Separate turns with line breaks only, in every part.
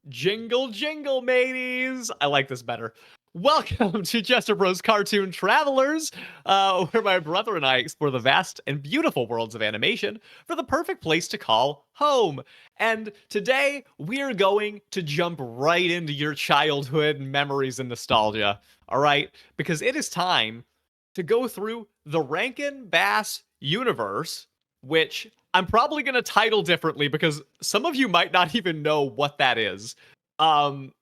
Jingle, jingle, mateys! I like this better. Welcome to Jester Bros Cartoon Travelers, where my brother and I explore the vast and beautiful worlds of animation for the perfect place to call home. And today, we're going to jump right into your childhood memories and nostalgia, all right? Because it is time to go through the Rankin Bass universe, which I'm probably going to title differently because some of you might not even know what that is. Um,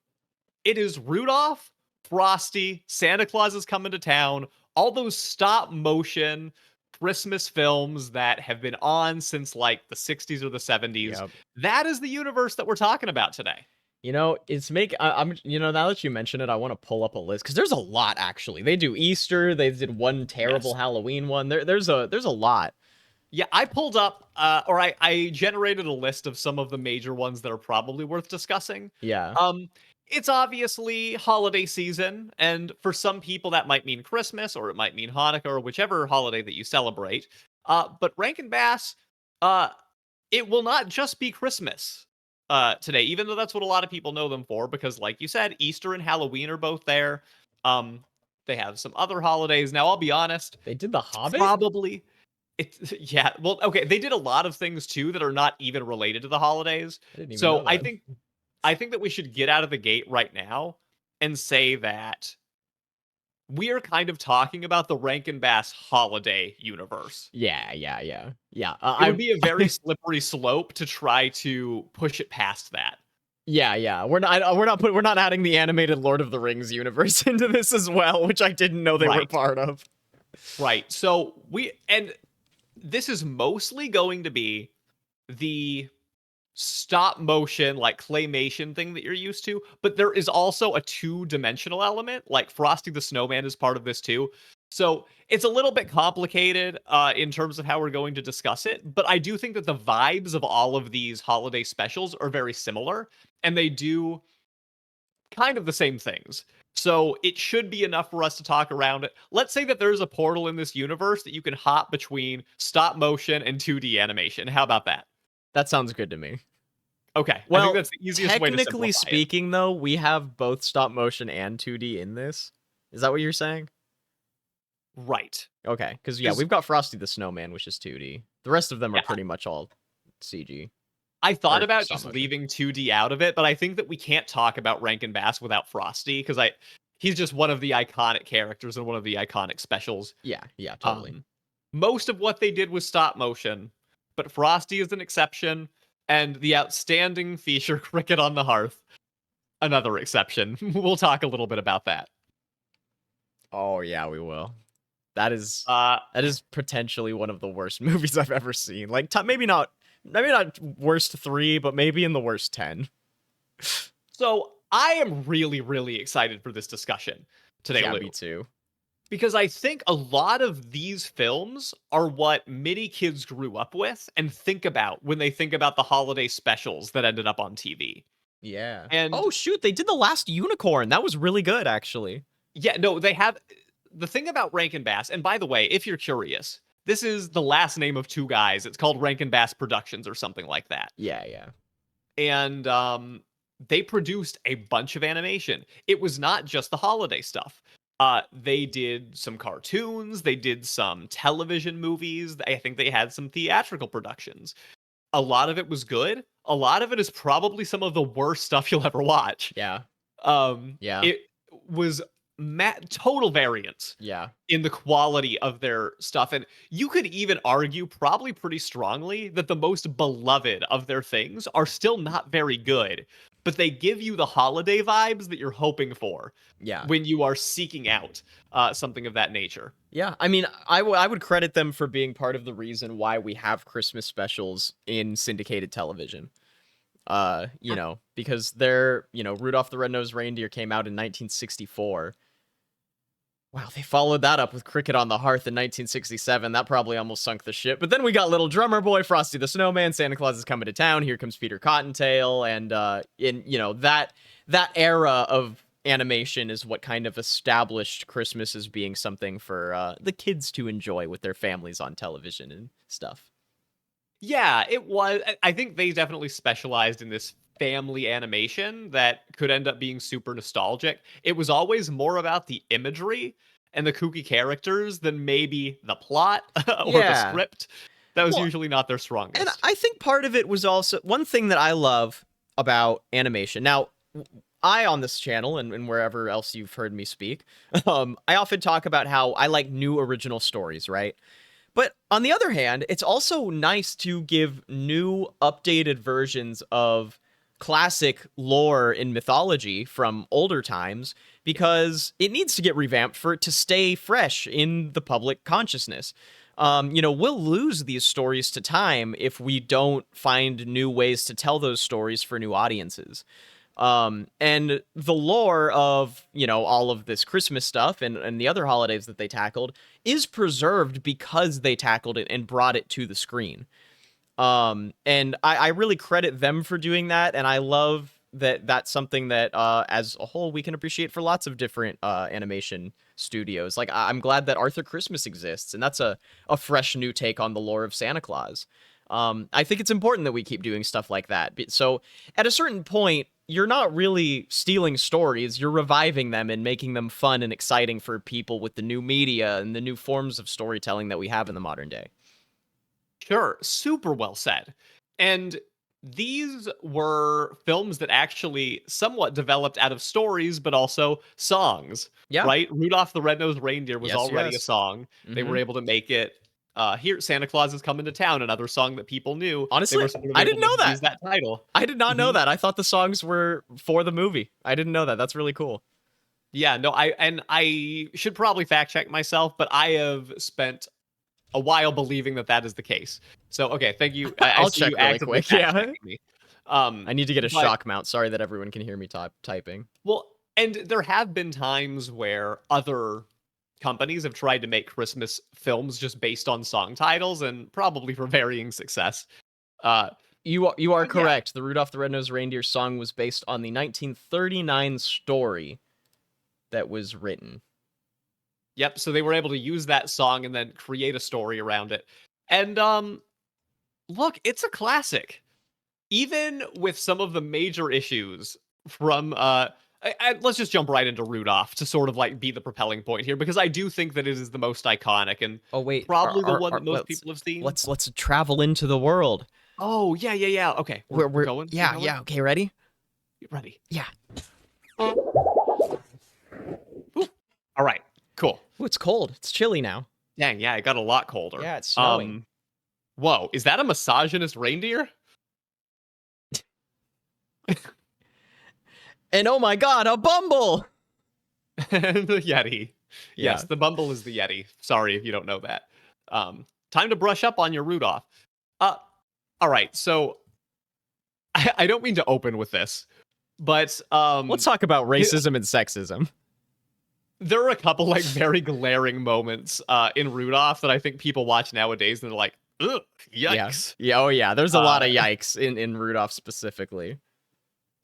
it is Rudolph, Frosty, Santa Claus is coming to town, all those stop motion Christmas films that have been on since like the 60s or the 70s.
Yep.
That is the universe that we're talking about today.
I'm now that you mention it, I want to pull up a list because there's a lot actually. They do Easter, they did one terrible
Yes.
Halloween one. There's a lot.
Yeah, I pulled up, I generated a list of some of the major ones that are probably worth discussing.
Yeah.
Um, it's obviously holiday season, and for some people that might mean Christmas, or it might mean Hanukkah, or whichever holiday that you celebrate. But Rankin Bass, uh, it will not just be Christmas today, even though that's what a lot of people know them for, because like you said, Easter and Halloween are both there. Um, they have some other holidays. Now, I'll be honest,
They did The
it's
Hobbit?
probably it's yeah, well, okay, they did a lot of things too that are not even related to the holidays.
I didn't even
So
know
I
that.
think I think that we should get out of the gate right now and say that we are kind of talking about the Rankin Bass holiday universe.
Yeah.
It would be a very slippery slope to try to push it past that.
Yeah. We're not adding the animated Lord of the Rings universe into this as well, which I didn't know they were
Right.
part of.
Right. So this is mostly going to be the stop motion, like claymation thing that you're used to, but there is also a two-dimensional element, like Frosty the Snowman is part of this too. So it's a little bit complicated in terms of how we're going to discuss it, but I do think that the vibes of all of these holiday specials are very similar, and they do kind of the same things. So it should be enough for us to talk around it. Let's say that there's a portal in this universe that you can hop between stop motion and 2D animation. How about that?
That sounds good to me.
Okay, I think
Well,
that's the easiest way to
technically
simplify it.
speaking, though, we have both stop motion and 2D in this. Is that what you're saying?
Right.
Okay, because yeah,
'Cause
we've got Frosty the Snowman, which is 2D. The rest of them are
yeah,
pretty much all CG
I thought
or
about
stop
just
motion.
leaving 2D out of it, but I think that we can't talk about Rankin Bass without Frosty because he's just one of the iconic characters and one of the iconic specials.
Yeah, totally.
Um, Most of what they did was stop motion, but Frosty is an exception, and the outstanding feature Cricket on the Hearth, another exception. We'll talk a little bit about that.
Oh yeah, we will. That is
Uh,
that is potentially one of the worst movies I've ever seen. Like maybe not worst 3, but maybe in the worst 10.
so I am really, really excited for this discussion today,
Yeah,
Lou.
me too.
Because I think a lot of these films are what many kids grew up with and think about when they think about the holiday specials that ended up on TV.
Yeah.
And
Oh shoot, they did The Last Unicorn. That was really good actually.
yeah, no, they have the thing about Rankin Bass. And by the way, if you're curious, this is the last name of two guys. It's called Rankin Bass Productions or something like that.
Yeah.
And they produced a bunch of animation. It was not just the holiday stuff. They did some cartoons, they did some television movies. I think they had some theatrical productions. A lot of it was good. A lot of it is probably some of the worst stuff you'll ever watch.
Yeah. Yeah.
It was total variance
Yeah.
in the quality of their stuff. And you could even argue, probably pretty strongly, that the most beloved of their things are still not very good, but they give you the holiday vibes that you're hoping for
Yeah.
when you are seeking out something of that nature.
Yeah, I mean, I would credit them for being part of the reason why we have Christmas specials in syndicated television. Because Rudolph the Red-Nosed Reindeer came out in 1964. Wow, they followed that up with Cricket on the Hearth in 1967. That probably almost sunk the ship. But then we got Little Drummer Boy, Frosty the Snowman, Santa Claus is Coming to Town, Here Comes Peter Cottontail, and that era of animation is what kind of established Christmas as being something for the kids to enjoy with their families on television and stuff.
Yeah, it was. I think they definitely specialized in this family animation that could end up being super nostalgic. It was always more about the imagery and the kooky characters than maybe the plot or the
Yeah.
script. That was
Well,
usually not their
and
strongest.
I think part of it was also one thing that I love about animation. Now, I on this channel and wherever else you've heard me speak, I often talk about how I like new original stories, right? But on the other hand, it's also nice to give new, updated versions of classic lore and mythology from older times because it needs to get revamped for it to stay fresh in the public consciousness. We'll lose these stories to time if we don't find new ways to tell those stories for new audiences. And the lore of, all of this Christmas stuff and the other holidays that they tackled is preserved because they tackled it and brought it to the screen. And I really credit them for doing that. And I love that that's something that, as a whole, we can appreciate for lots of different, animation studios. Like, I'm glad that Arthur Christmas exists, and that's a fresh new take on the lore of Santa Claus. I think it's important that we keep doing stuff like that. So at a certain point, you're not really stealing stories, you're reviving them and making them fun and exciting for people with the new media and the new forms of storytelling that we have in the modern day.
Sure, super well said. And these were films that actually somewhat developed out of stories, but also songs.
Yeah.
Right? Rudolph the Red-Nosed Reindeer was already a
Yes.
song. They were able to make it. Here, Santa Claus is coming to town. Another song that people knew. They
Honestly,
were sort of
I
able
didn't
to
know that.
use that title.
I did not know
Mhm.
that. I thought the songs were for the movie. I didn't know that. That's really cool.
Yeah, no, I should probably fact check myself, but I have spent a while believing that that is the case. So okay, thank you. I
I'll
see
check
you
really
actively
quick.
fact
Yeah.
checking me.
I need to get a
But
shock mount. Sorry that everyone can hear me typing.
well, and there have been times where other companies have tried to make Christmas films just based on song titles, and probably for varying success. Uh,
You are
but yeah,
correct. The Rudolph the Red-Nosed Reindeer song was based on the 1939 story that was written.
yep. So they were able to use that song and then create a story around it. And look, it's a classic. Even with some of the major issues from let's just jump right into Rudolph to sort of like be the propelling point here, because I do think that it is the most iconic and
Oh wait,
probably the one that most people have seen.
let's travel into the world.
Oh yeah. Okay, we're going. We're going?
Okay, ready?
You ready?
Yeah.
Ooh. All right, cool.
Ooh, it's cold. It's chilly now.
Dang, yeah, it got a lot colder.
Yeah, it's snowing.
Whoa, is that a misogynist reindeer?
And oh my god, a bumble!
And the Yeti.
Yeah.
Yes, the Bumble is the Yeti. Sorry if you don't know that. Time to brush up on your Rudolph. All right, so I don't mean to open with this, but
Let's talk about racism and sexism.
there are a couple like very glaring moments in Rudolph that I think people watch nowadays and they're like, ugh, yikes.
Yeah. Oh yeah, there's a lot of yikes in Rudolph specifically.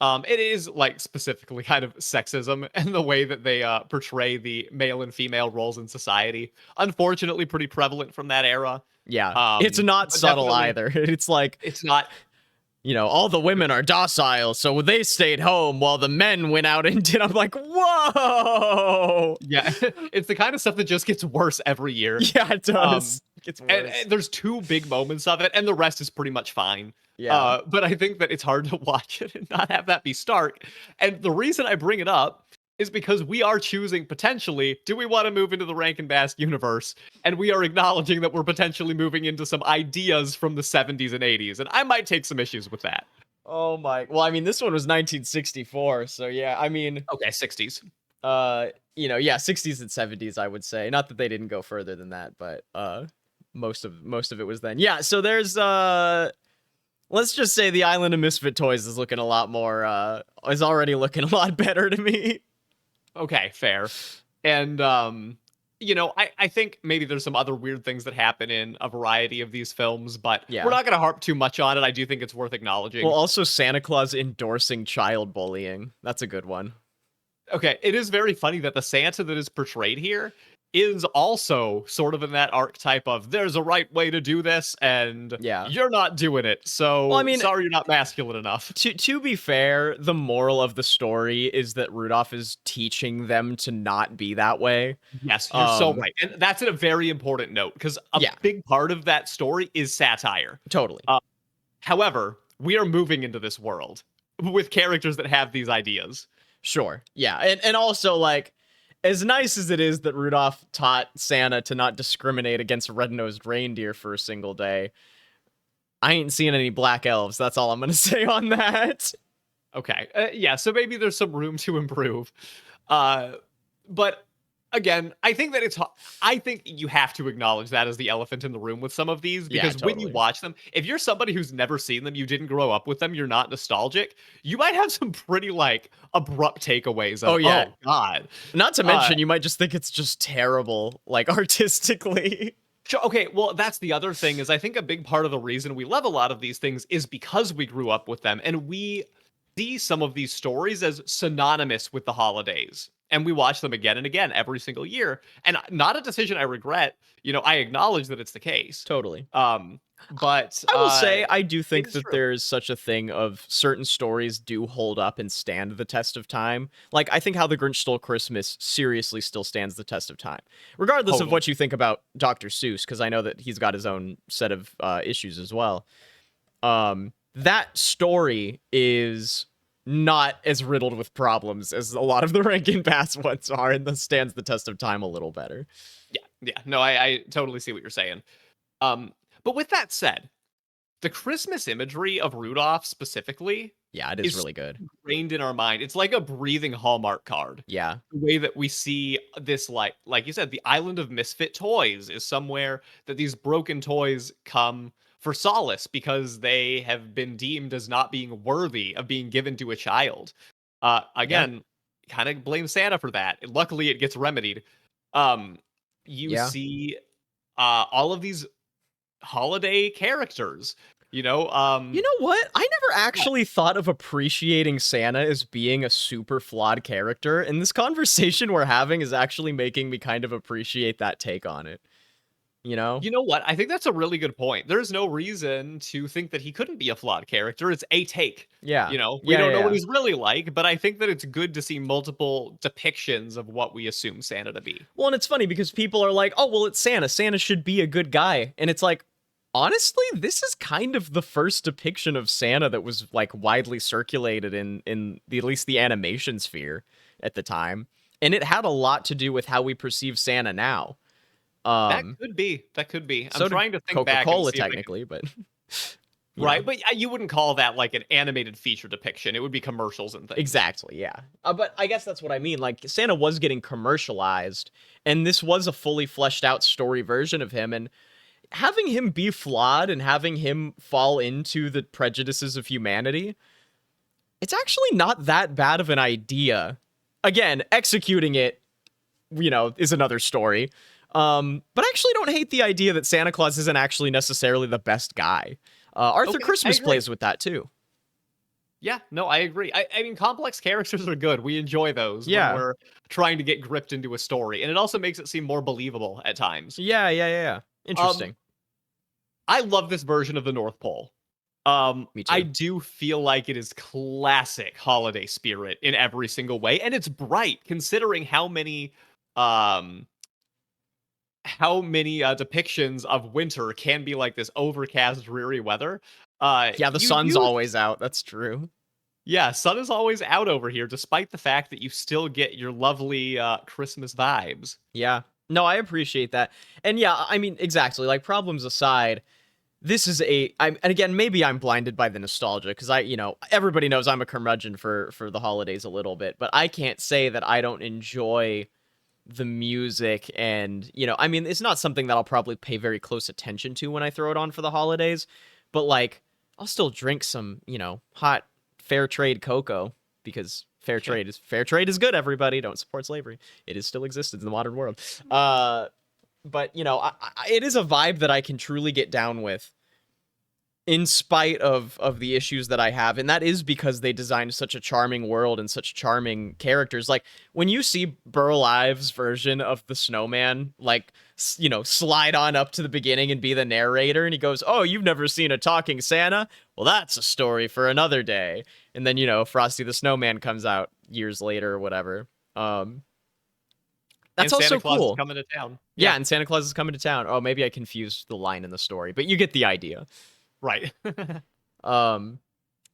It is like specifically kind of sexism and the way that they portray the male and female roles in society. Unfortunately, pretty prevalent from that era.
Yeah. It's not
but
subtle
definitely-
either. It's like,
It's not.
all the women are docile, so they stayed home while the men went out and did. I'm like, whoa.
Yeah, it's the kind of stuff that just gets worse every year.
Yeah, it does. It gets worse.
And there's two big moments of it, and the rest is pretty much fine.
Yeah.
But I think that it's hard to watch it and not have that be stark. And the reason I bring it up is because we are choosing potentially, do we want to move into the Rankin Bass universe? And we are acknowledging that we're potentially moving into some ideas from the 70s and 80s. And I might take some issues with that.
Oh my. Well, I mean, this one was 1964, so yeah. I mean,
Okay, 60s.
yeah, 60s and 70s, I would say. Not that they didn't go further than that, but most of it was then. Yeah, so there's let's just say the Island of Misfit Toys is looking a lot more is already looking a lot better to me.
Okay, fair. And I think maybe there's some other weird things that happen in a variety of these films, but
Yeah.
we're not going to harp too much on it. I do think it's worth acknowledging.
Well, also Santa Claus endorsing child bullying. That's a good one.
Okay, it is very funny that the Santa that is portrayed here is also sort of in that archetype of there's a right way to do this and
Yeah.
you're not doing it.
Well, I
So
mean,
sorry you're not masculine enough.
to be fair, the moral of the story is that Rudolph is teaching them to not be that way.
Yes, you're so
Um,
right. And that's a very important note because a
yeah,
big part of that story is satire.
totally.
However, we are moving into this world with characters that have these ideas.
Sure. Yeah. And also, like, as nice as it is that Rudolph taught Santa to not discriminate against red-nosed reindeer for a single day, I ain't seeing any black elves. That's all I'm going to say on that.
Okay. Yeah, so maybe there's some room to improve. But again, I think that I think you have to acknowledge that as the elephant in the room with some of these
Yeah,
because when you
totally.
watch them, if you're somebody who's never seen them, you didn't grow up with them, you're not nostalgic, you might have some pretty like abrupt takeaways of,
Oh, yeah.
oh God.
Not to mention, you might just think it's just terrible, like, artistically.
Sure. Okay. Well, that's the other thing is I think a big part of the reason we love a lot of these things is because we grew up with them and we see some of these stories as synonymous with the holidays. And we watch them again and again every single year. And not a decision I regret. You know, I acknowledge that it's the case.
Totally.
But
I will say, I do
it
think
is
that
true.
there's such a thing of certain stories do hold up and stand the test of time. Like, I think How the Grinch Stole Christmas seriously still stands the test of time, regardless of
Totally.
what you think about Dr. Seuss, because I know that he's got his own set of issues as well. That story is not as riddled with problems as a lot of the Rankin Bass ones are, and thus stands the test of time a little better.
Yeah. Yeah. No, I totally see what you're saying. But with that said, the Christmas imagery of Rudolph specifically
Yeah, it is really good.
ingrained in our mind. It's like a breathing Hallmark card.
Yeah.
The way that we see this, like you said, the island of misfit toys is somewhere that these broken toys come for solace because they have been deemed as not being worthy of being given to a child. Again, kind of blame Santa for that. Luckily, it gets remedied. You
Yeah.
see all of these holiday characters. You know,
You know what? I never actually thought of appreciating Santa as being a super flawed character, and this conversation we're having is actually making me kind of appreciate that take on it. You know?
you know what? I think that's a really good point. There's no reason to think that he couldn't be a flawed character. It's a take.
Yeah.
You know, we
Yeah,
don't
yeah,
know what
yeah.
he's really like, but I think that it's good to see multiple depictions of what we assume Santa to be.
Well, and it's funny because people are like, "Oh, well, it's Santa. Santa should be a good guy." And it's like, honestly, this is kind of the first depiction of Santa that was like widely circulated in at least the animation sphere at the time. And it had a lot to do with how we perceive Santa now.
That could be. That could be.
So
I'm
did
trying to think back and
Coca-Cola
see if I can.
technically, but
Right, but you wouldn't call that like an animated feature depiction. It would be commercials and things.
exactly, yeah. But I guess that's what I mean. Like, Santa was getting commercialized, and this was a fully fleshed out story version of him. And having him be flawed and having him fall into the prejudices of humanity, it's actually not that bad of an idea. Again, executing it, is another story. But I actually don't hate the idea that Santa Claus isn't actually necessarily the best guy. Arthur
Okay, I
Christmas
agree.
plays with that too.
Yeah, no, I agree. I mean, complex characters are good. We enjoy those
Yeah.
when we're trying to get gripped into a story, and it also makes it seem more believable at times.
Yeah. Interesting.
I love this version of the North Pole.
Me too.
I do feel like it is classic holiday spirit in every single way, and it's bright considering how many depictions of winter can be like this overcast, dreary weather.
Yeah, the sun's always out. That's true.
Yeah, sun is always out over here, despite the fact that you still get your lovely Christmas vibes.
Yeah. No, I appreciate that. And yeah, I mean, exactly. Like, problems aside, this is and again, maybe I'm blinded by the nostalgia because everybody knows I'm a curmudgeon for the holidays a little bit, but I can't say that I don't enjoy the music and, I mean, it's not something that I'll probably pay very close attention to when I throw it on for the holidays, but like, I'll still drink some, hot fair trade cocoa because fair trade is good. Everybody, don't support slavery. It is still existed in the modern world. But it is a vibe that I can truly get down with. in spite of the issues that I have, and that is because they designed such a charming world and such charming characters. Like when you see Burl Ives' version of the Snowman, like slide on up to the beginning and be the narrator, and he goes, "Oh, you've never seen a talking Santa? Well, that's a story for another day." And then Frosty the Snowman comes out years later or whatever. That's
And Santa
also
Claus is
cool.
coming to town.
Yeah, and Santa Claus is coming to town. Oh, maybe I confused the line in the story, but you get the idea.
Right.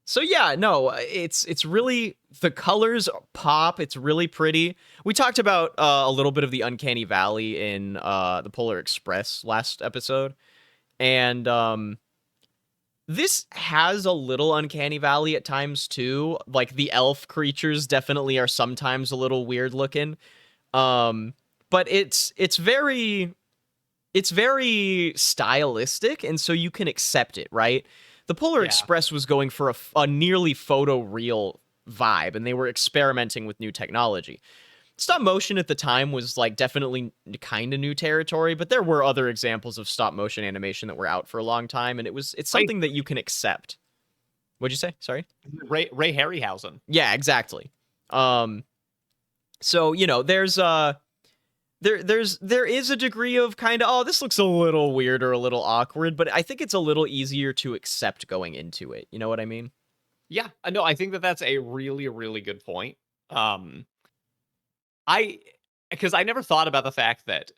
So yeah, no, it's really, the colors pop. It's really pretty. We talked about a little bit of the Uncanny Valley in the Polar Express last episode, and this has a little Uncanny Valley at times too. Like the elf creatures definitely are sometimes a little weird looking. But it's very stylistic, and so you can accept it, right? The Polar Express was going for a nearly photoreal vibe, and they were experimenting with new technology. Stop motion at the time was like definitely kind of new territory, but there were other examples of stop motion animation that were out for a long time, and it's something that you can accept. What'd you say? Sorry?
Ray Harryhausen.
Yeah, exactly. So, there's there is a degree of kind of, oh, this looks a little weird or a little awkward, but I think it's a little easier to accept going into it. You know what I mean?
Yeah, no, I think that's a really, really good point. Because I never thought about the fact that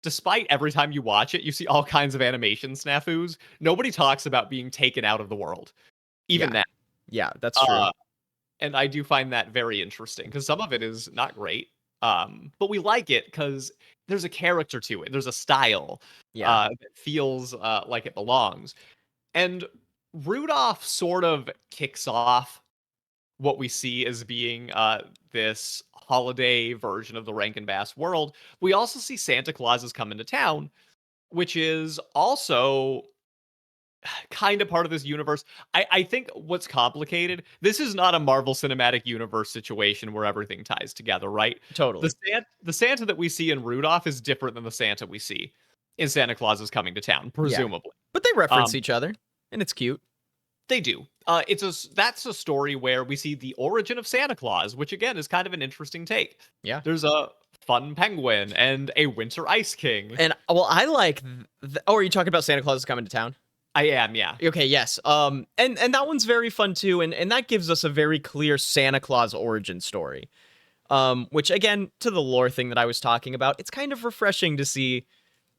despite every time you watch it, you see all kinds of animation snafus. Nobody talks about being taken out of the world, even now.
Yeah, that's true.
And I do find that very interesting because some of it is not great. But we like it because there's a character to it. There's a style that feels like it belongs. And Rudolph sort of kicks off what we see as being this holiday version of the Rankin Bass world. We also see Santa Claus is coming to town, which is also kind of part of this universe. I think what's complicated, this is not a Marvel Cinematic Universe situation where everything ties together, right?
Totally.
The Santa that we see in Rudolph is different than the Santa we see in Santa Claus is Coming to Town, presumably.
Yeah. But they reference each other, and it's cute.
They do. That's a story where we see the origin of Santa Claus, which again is kind of an interesting take.
Yeah.
There's a fun penguin and a winter ice king.
And well, I like are you talking about Santa Claus is Coming to Town?
I am, yeah.
Okay, yes. And that one's very fun too, and that gives us a very clear Santa Claus origin story. Which again, to the lore thing that I was talking about, it's kind of refreshing to see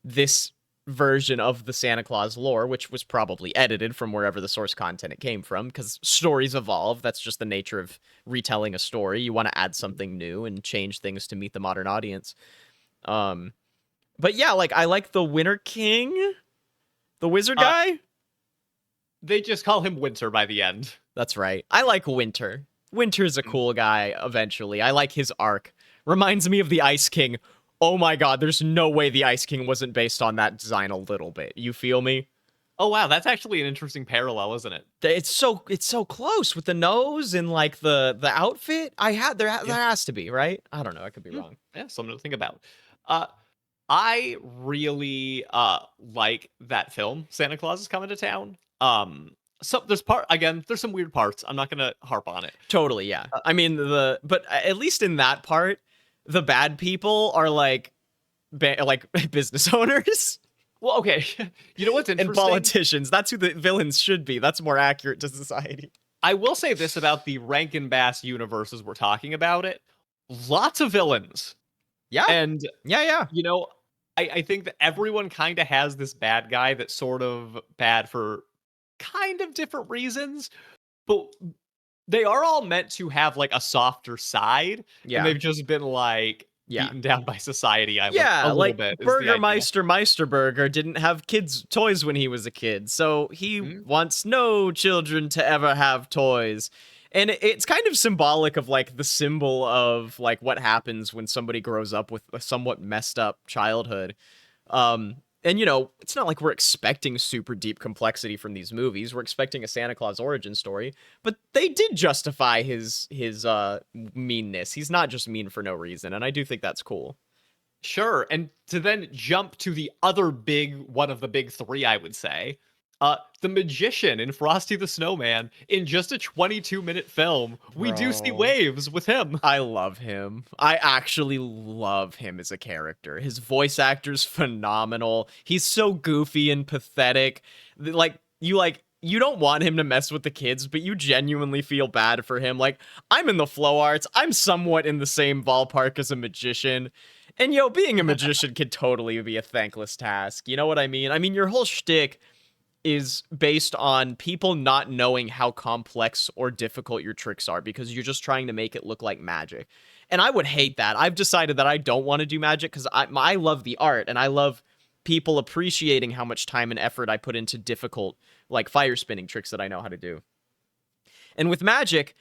this version of the Santa Claus lore, which was probably edited from wherever the source content it came from, because stories evolve. That's just the nature of retelling a story. You want to add something new and change things to meet the modern audience. But yeah, like I like the Winter King, the wizard guy.
They just call him Winter by the end.
That's right. I like Winter. Winter's a cool guy eventually. I like his arc. Reminds me of the Ice King. Oh my god, there's no way the Ice King wasn't based on that design a little bit. You feel me?
Oh wow, that's actually an interesting parallel, isn't it?
It's so close with the nose and like the outfit. There has to be, right? I don't know, I could be wrong.
Yeah, something to think about. I really like that film, Santa Claus is Coming to Town. So there's some weird parts. I'm not gonna harp on it.
Totally, yeah. I mean but at least in that part, the bad people are like business owners.
Well, okay. You know what's interesting?
And politicians. That's who the villains should be. That's more accurate to society.
I will say this about the Rankin Bass universe as we're talking about it. Lots of villains.
Yeah.
And
yeah.
I think that everyone kind of has this bad guy that's sort of bad for kind of different reasons, but they are all meant to have like a softer side. Yeah. And they've just been like beaten down by society. A little bit.
Burgermeister Meisterburger didn't have kids' toys when he was a kid, so he wants no children to ever have toys. And it's kind of symbolic of like the symbol of like what happens when somebody grows up with a somewhat messed up childhood. And it's not like we're expecting super deep complexity from these movies. We're expecting a Santa Claus origin story, but they did justify his meanness. He's not just mean for no reason, and I do think that's cool.
Sure, and to then jump to the other one of the big three, I would say, The magician in Frosty the Snowman, in just a 22-minute film, we do see
Bro.
waves with him.
I love him. I actually love him as a character. His voice actor's phenomenal. He's so goofy and pathetic. You don't want him to mess with the kids, but you genuinely feel bad for him. Like, I'm in the flow arts. I'm somewhat in the same ballpark as a magician. And being a magician could totally be a thankless task. You know what I mean? I mean, your whole shtick is based on people not knowing how complex or difficult your tricks are because you're just trying to make it look like magic. And I would hate that. I've decided that I don't want to do magic because I love the art and I love people appreciating how much time and effort I put into difficult, like fire spinning tricks that I know how to do. And with magic,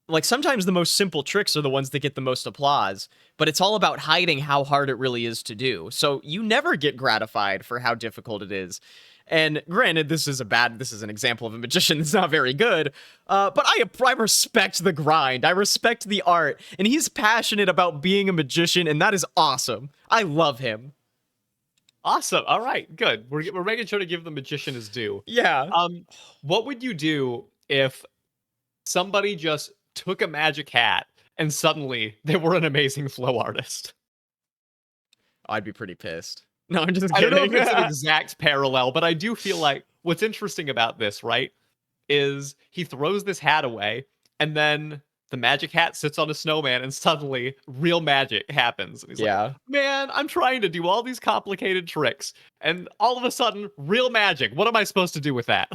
like sometimes the most simple tricks are the ones that get the most applause, but it's all about hiding how hard it really is to do. So you never get gratified for how difficult it is. And granted, this is an example of a magician that's not very good, but I respect the grind. I respect the art, and he's passionate about being a magician, and that is awesome. I love him.
Awesome. All right, good. We're making sure to give the magician his due.
Yeah.
What would you do if somebody just took a magic hat and suddenly they were an amazing flow artist?
I'd be pretty pissed. No, I'm just
I
kidding.
don't know if it's an exact parallel, but I do feel like what's interesting about this, right, is he throws this hat away, and then the magic hat sits on a snowman, and suddenly real magic happens. And he's like, man, I'm trying to do all these complicated tricks, and all of a sudden, real magic. What am I supposed to do with that?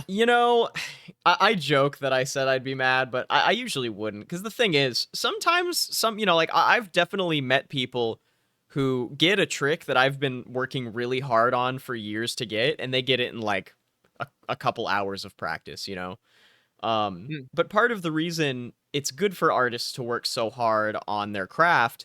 I joke that I said I'd be mad, but I usually wouldn't. Because the thing is, sometimes I've definitely met people who get a trick that I've been working really hard on for years to get, and they get it in like a couple hours of practice, But part of the reason it's good for artists to work so hard on their craft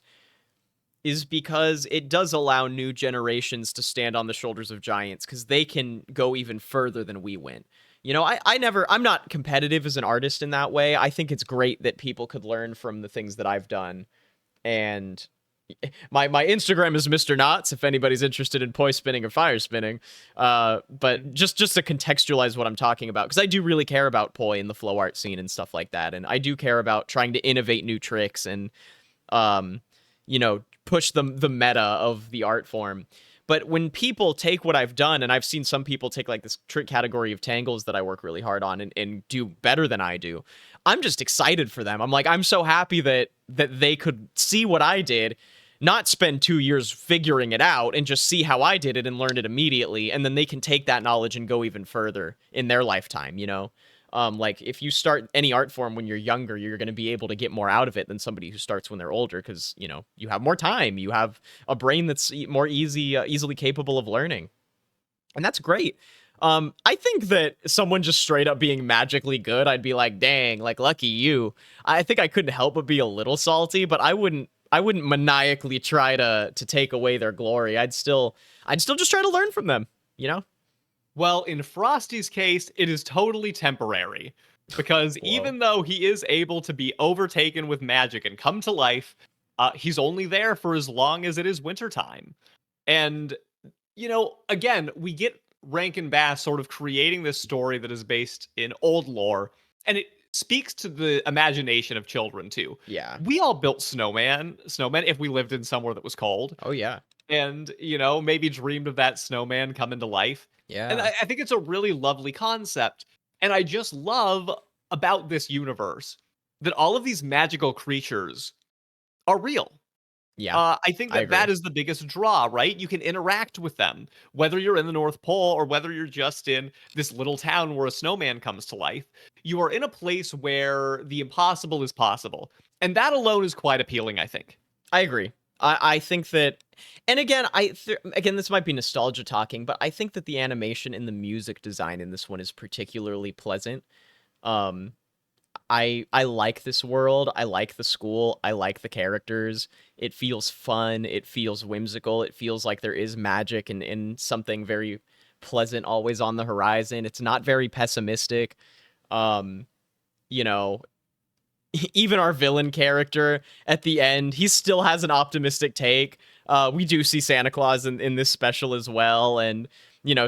is because it does allow new generations to stand on the shoulders of giants because they can go even further than we went. I'm not competitive as an artist in that way. I think it's great that people could learn from the things that I've done. And my Instagram is Mr. Knots, if anybody's interested in poi spinning or fire spinning. But just to contextualize what I'm talking about, because I do really care about poi and the flow art scene and stuff like that. And I do care about trying to innovate new tricks and, push the meta of the art form. But when people take what I've done, and I've seen some people take like this trick category of tangles that I work really hard on and do better than I do, I'm just excited for them. I'm like, I'm so happy that they could see what I did, not spend 2 years figuring it out and just see how I did it and learn it immediately. And then they can take that knowledge and go even further in their lifetime, Like if you start any art form when you're younger, you're going to be able to get more out of it than somebody who starts when they're older because, you have more time. You have a brain that's more easily capable of learning. And that's great. I think that someone just straight up being magically good, I'd be like, dang, like lucky you. I think I couldn't help but be a little salty, but I wouldn't maniacally try to take away their glory. I'd still just try to learn from them,
Well, in Frosty's case, it is totally temporary. Because even though he is able to be overtaken with magic and come to life, he's only there for as long as it is wintertime. And, again, we get Rankin Bass sort of creating this story that is based in old lore, and it speaks to the imagination of children, too.
Yeah.
We all built snowmen if we lived in somewhere that was cold.
Oh, yeah.
And, maybe dreamed of that snowman coming to life.
Yeah.
And I think it's a really lovely concept. And I just love about this universe that all of these magical creatures are real.
Yeah.
I think that is the biggest draw, right? You can interact with them, whether you're in the North Pole or whether you're just in this little town where a snowman comes to life. You are in a place where the impossible is possible. And that alone is quite appealing, I think.
I agree. I think that, and again, again, this might be nostalgia talking, but I think that the animation and the music design in this one is particularly pleasant. I like this world. I like the school. I like the characters. It feels fun. It feels whimsical. It feels like there is magic and something very pleasant always on the horizon. It's not very pessimistic. Even our villain character at the end, he still has an optimistic take. We do see Santa Claus in this special as well. And,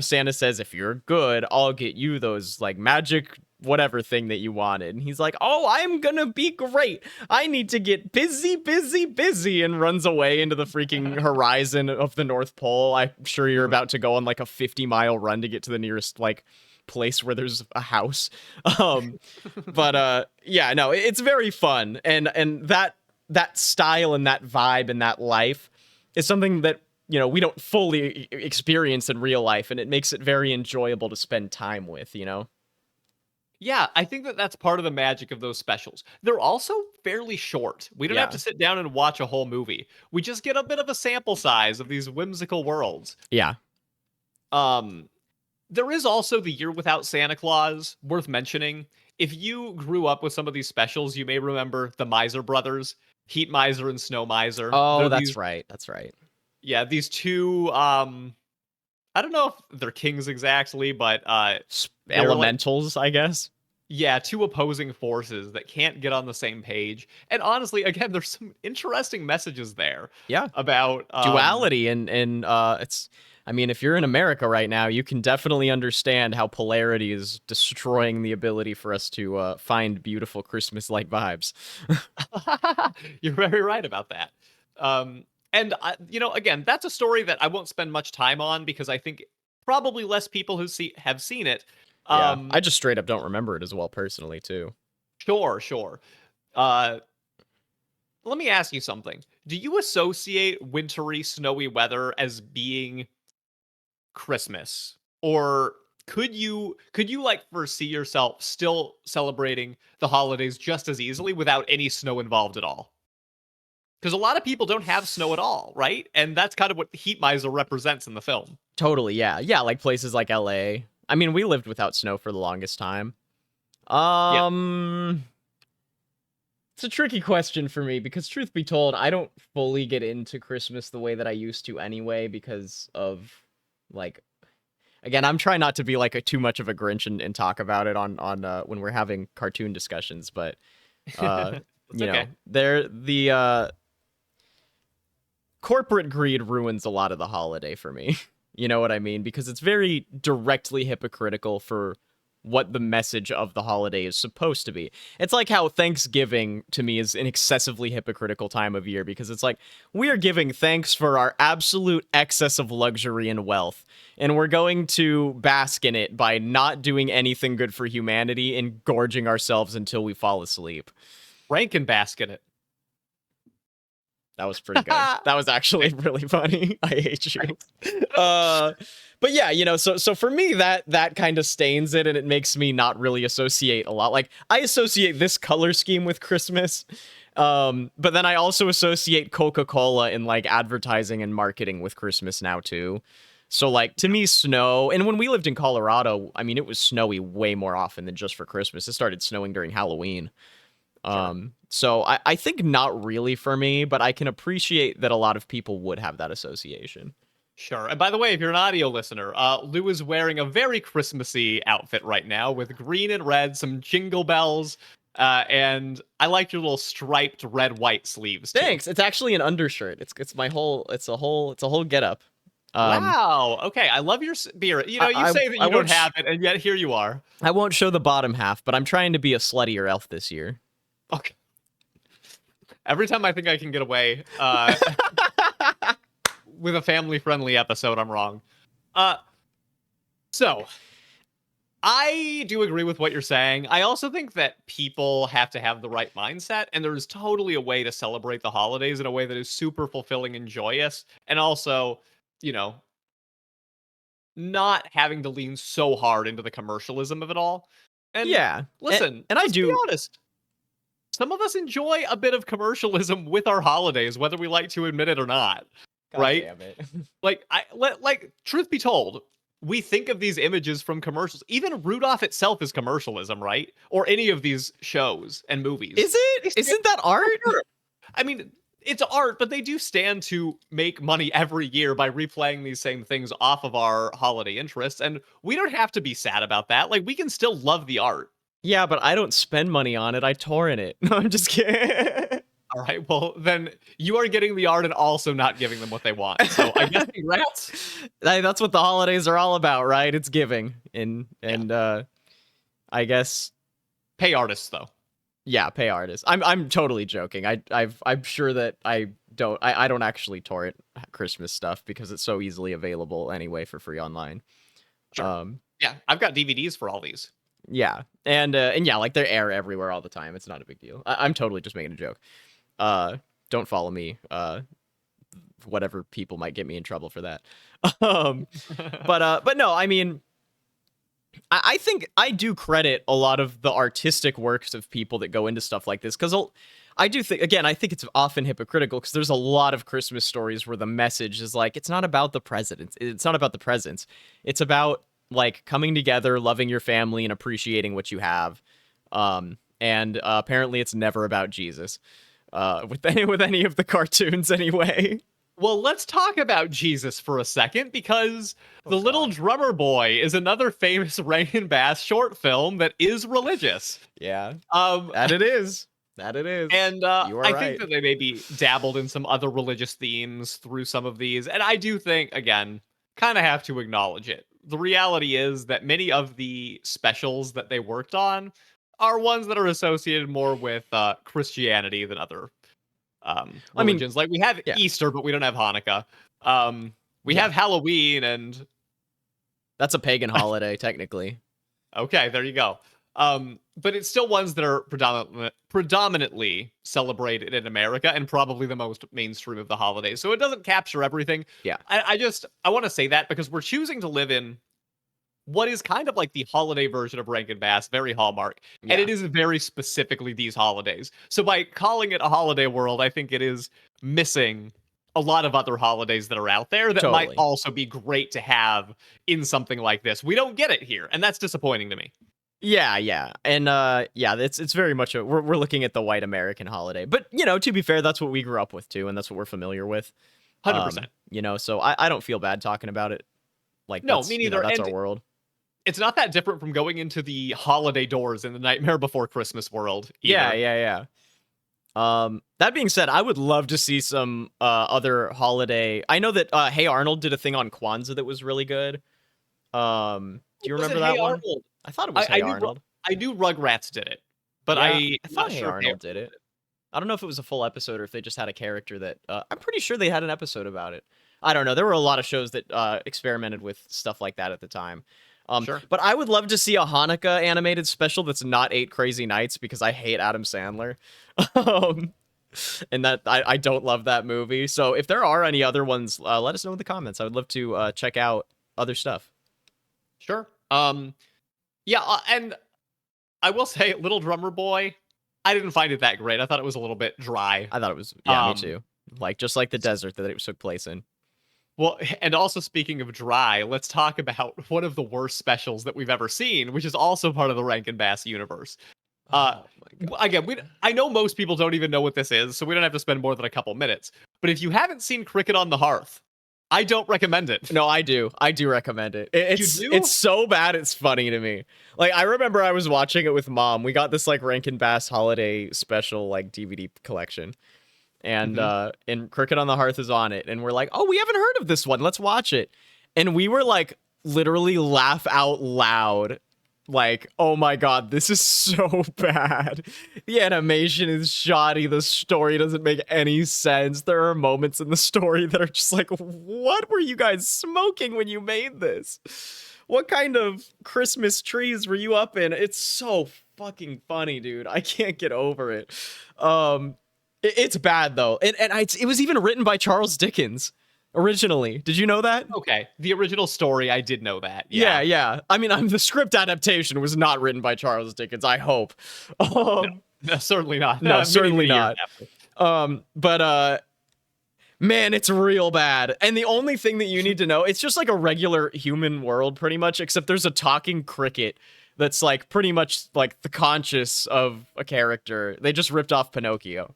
Santa says, if you're good, I'll get you those like magic whatever thing that you wanted. And he's like, oh, I'm gonna be great. I need to get busy, busy, busy, and runs away into the freaking horizon of the North Pole. I'm sure you're about to go on like a 50-mile run to get to the nearest like place where there's a house. But yeah, no, it's very fun. And that style and that vibe and that life is something that we don't fully experience in real life, and it makes it very enjoyable to spend time with,
Yeah, I think that's part of the magic of those specials. They're also fairly short. We don't have to sit down and watch a whole movie. We just get a bit of a sample size of these whimsical worlds.
Yeah.
There is also the Year Without Santa Claus, worth mentioning. If you grew up with some of these specials, you may remember the Miser Brothers, Heat Miser and Snow Miser.
Oh, that's right. That's right.
Yeah, these two, I don't know if they're kings exactly, but
elementals, I guess.
Yeah, two opposing forces that can't get on the same page. And honestly, again, there's some interesting messages there.
Yeah.
About
duality and it's, I mean, if you're in America right now, you can definitely understand how polarity is destroying the ability for us to find beautiful Christmas-like vibes.
You're very right about that. And again, that's a story that I won't spend much time on because I think probably less people who have seen it.
Yeah, I just straight up don't remember it as well personally too.
Sure. Let me ask you something. Do you associate wintry, snowy weather as being Christmas? Or could you like foresee yourself still celebrating the holidays just as easily without any snow involved at all? Because a lot of people don't have snow at all, right? And that's kind of what Heat Miser represents in the film.
Totally, yeah. Yeah, like places like LA. I mean, we lived without snow for the longest time. It's a tricky question for me because truth be told, I don't fully get into Christmas the way that I used to anyway because of like, again, I'm trying not to be like too much of a Grinch and talk about it on when we're having cartoon discussions, but the corporate greed ruins a lot of the holiday for me. You know what I mean? Because it's very directly hypocritical for what the message of the holiday is supposed to be. It's like how Thanksgiving to me is an excessively hypocritical time of year because it's like we're giving thanks for our absolute excess of luxury and wealth, and we're going to bask in it by not doing anything good for humanity and gorging ourselves until we fall asleep.
Rankin Bass in it.
That was pretty good. That was actually really funny. I hate you. But yeah, so for me, that kind of stains it, and it makes me not really associate a lot. Like, I associate this color scheme with Christmas, but then I also associate Coca-Cola in, like, advertising and marketing with Christmas now, too. So, like, to me, snow, and when we lived in Colorado, I mean, it was snowy way more often than just for Christmas. It started snowing during Halloween. Sure. So I think not really for me, but I can appreciate that a lot of people would have that association.
Sure. And by the way, if you're an audio listener, Lou is wearing a very Christmassy outfit right now with green and red, some jingle bells, and I like your little striped red-white sleeves too.
Thanks. It's actually an undershirt. It's a whole getup.
Wow. Okay. I love your spirit. You say that you don't have it, and yet here you are.
I won't show the bottom half, but I'm trying to be a sluttier elf this year.
Okay. Every time I think I can get away with a family-friendly episode, I'm wrong. So, I do agree with what you're saying. I also think that people have to have the right mindset, and there's totally a way to celebrate the holidays in a way that is super fulfilling and joyous, and also, not having to lean so hard into the commercialism of it all. And
yeah,
listen,
and I do
be honest. Some of us enjoy a bit of commercialism with our holidays, whether we like to admit it or not.
God
right?
Damn it.
like, truth be told, we think of these images from commercials. Even Rudolph itself is commercialism, right? Or any of these shows and movies.
Is it? Isn't that art?
I mean, it's art, but they do stand to make money every year by replaying these same things off of our holiday interests. And we don't have to be sad about that. Like, we can still love the art.
Yeah, but I don't spend money on it. I torrent it. No, I'm just kidding.
All right. well, then you are getting the art and also not giving them what they want. So I guess congrats.
Hey, that's what the holidays are all about, right? It's giving. I guess
Pay artists though.
yeah, pay artists. I'm totally joking. I'm sure that I don't actually torrent Christmas stuff because it's so easily available anyway for free online.
Sure. Yeah, I've got DVDs for all these.
Yeah, and yeah, like they air everywhere all the time. It's not a big deal. I'm totally just making a joke. Don't follow me. Whatever people might get me in trouble for that. But no, I mean, I think I do credit a lot of the artistic works of people that go into stuff like this because I do think, again, I think it's often hypocritical because there's a lot of Christmas stories where the message is like, it's not about the presidents. It's not about the presents. It's about like coming together, loving your family, and appreciating what you have. And apparently it's never about Jesus with any of the cartoons anyway.
Well, let's talk about Jesus for a second because The Little Drummer Boy is another famous Rankin Bass short film that is religious.
Yeah, that it is. That it is.
And
I
think that they maybe dabbled in some other religious themes through some of these. And I do think, again, kind of have to acknowledge it. The reality is that many of the specials that they worked on are ones that are associated more with Christianity than other religions. Like we have Easter, but we don't have Hanukkah. We have Halloween, and
that's a pagan holiday, technically.
Okay, there you go. But it's still ones that are predominantly celebrated in America and probably the most mainstream of the holidays. So it doesn't capture everything.
Yeah.
I want to say that because we're choosing to live in what is kind of like the holiday version of Rankin Bass, very Hallmark. Yeah. And it is very specifically these holidays. So by calling it a holiday world, I think it is missing a lot of other holidays that are out there that might also be great to have in something like this. We don't get it here, and that's disappointing to me.
Yeah. And it's very much we're looking at the white American holiday. But, to be fair, that's what we grew up with too, and that's what we're familiar with.
100%.
So I don't feel bad talking about it. Like,
no, me neither.
That's our world.
It's not that different from going into the holiday doors in the Nightmare Before Christmas world
either. Yeah. That being said, I would love to see some other holiday. I know that Hey Arnold did a thing on Kwanzaa that was really good. Do you remember that one?
Arnold?
I thought it was Hey Arnold.
I knew Rugrats did it, but
I thought Hey Arnold did it. I don't know if it was a full episode or if they just had a character that I'm pretty sure they had an episode about it. I don't know. There were a lot of shows that experimented with stuff like that at the time.
Sure.
But I would love to see a Hanukkah animated special that's not 8 Crazy Nights because I hate Adam Sandler. And that I don't love that movie. So if there are any other ones, let us know in the comments. I would love to check out other stuff.
Sure. Yeah, and I will say, Little Drummer Boy, I didn't find it that great. I thought it was a little bit dry.
I thought it was, me too. Just like the desert that it took place in.
Well, and also speaking of dry, let's talk about one of the worst specials that we've ever seen, which is also part of the Rankin Bass universe. Again, I know most people don't even know what this is, so we don't have to spend more than a couple minutes. But if you haven't seen Cricket on the Hearth, I don't recommend it.
No, I do. I do recommend it.
You do?
It's so bad, it's funny to me. Like, I remember I was watching it with Mom. We got this, like, Rankin Bass holiday special, like, DVD collection. And Cricket on the Hearth is on it. And we're like, oh, we haven't heard of this one. Let's watch it. And we were, like, literally laugh out loud. Like, oh my god, this is so bad. The animation is shoddy. The story doesn't make any sense. There are moments in the story that are just like, what were you guys smoking when you made this? What kind of Christmas trees were you up in? It's so fucking funny, dude. I can't get over it. It's bad, though. And it was even written by Charles Dickens. Originally. Did you know that?
Okay. The original story, I did know that.
Yeah. I mean, the script adaptation was not written by Charles Dickens, I hope.
No, certainly not.
No, certainly not. But man, it's real bad. And the only thing that you need to know, it's just like a regular human world, pretty much, except there's a talking cricket that's like pretty much like the conscious of a character. They just ripped off Pinocchio.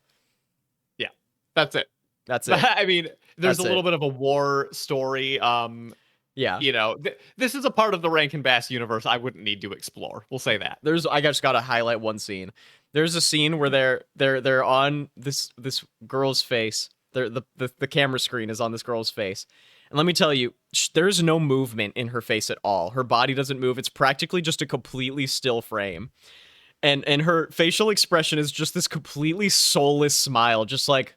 Yeah, that's it.
That's it.
I mean, there's a little bit of a war story.
Yeah.
This is a part of the Rankin Bass universe I wouldn't need to explore. We'll say that.
I just got to highlight one scene. There's a scene where they're on this girl's face. The camera screen is on this girl's face. And let me tell you, there's no movement in her face at all. Her body doesn't move. It's practically just a completely still frame. And her facial expression is just this completely soulless smile, just like.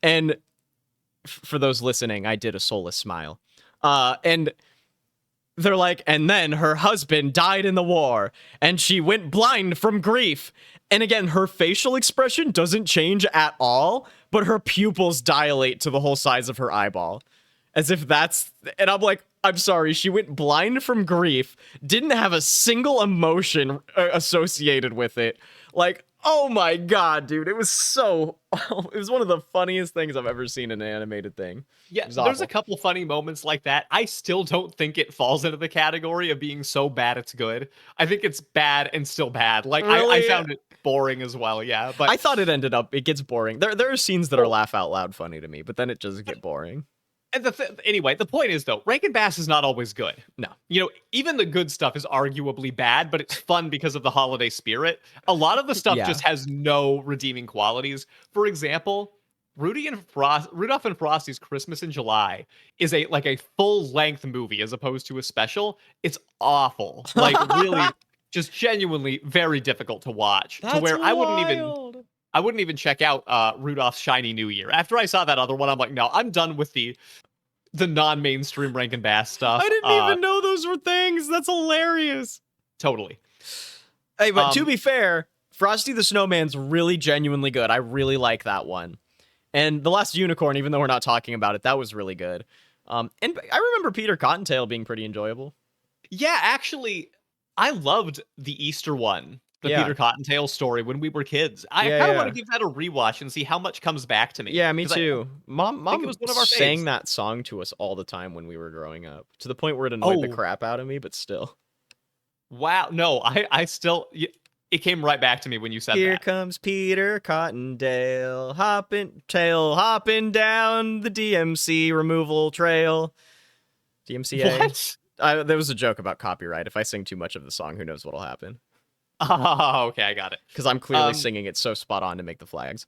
And for those listening, I did a soulless smile. And they're like, and then her husband died in the war, and she went blind from grief. And again, her facial expression doesn't change at all, but her pupils dilate to the whole size of her eyeball. As if that's... And I'm like, I'm sorry, she went blind from grief, didn't have a single emotion associated with it. Like, oh my god, dude, it was so... It was one of the funniest things I've ever seen in an animated thing.
Yeah, there's a couple funny moments like that. I still don't think it falls into the category of being so bad it's good. I think it's bad and still bad. Like,
Really?
I found it boring as well, yeah. But
I thought it gets boring. There are scenes that are laugh out loud funny to me, but then it does get boring.
And anyway, the point is, though, Rankin Bass is not always good.
No.
You know, even the good stuff is arguably bad, but it's fun because of the holiday spirit. A lot of the stuff just has no redeeming qualities. For example, Rudolph and Frosty's Christmas in July is a full-length movie as opposed to a special. It's awful. Like, really, just genuinely very difficult to watch.
That's
to where
wild.
I wouldn't even check out Rudolph's Shiny New Year. After I saw that other one, I'm like, no, I'm done with the non-mainstream Rankin Bass stuff.
I didn't even know those were things. That's hilarious.
Totally.
Hey, but to be fair, Frosty the Snowman's really genuinely good. I really like that one. And The Last Unicorn, even though we're not talking about it, that was really good. And I remember Peter Cottontail being pretty enjoyable.
Yeah, actually, I loved the Easter one. The Peter Cottontail story when we were kids. I kind of want to give that a rewatch and see how much comes back to me.
Yeah, me too. Mom
was one of our
sang
faves.
that song to us all the time when we were growing up, to the point where it annoyed the crap out of me, but still.
Wow. No, I still... It came right back to me when you said
Here
that.
comes Peter Cottontail, hopping down the DMC removal trail. DMCA.
What?
There was a joke about copyright. If I sing too much of the song, who knows what'll happen.
Oh, okay, I got it.
Because I'm clearly singing it so spot on to make the flags.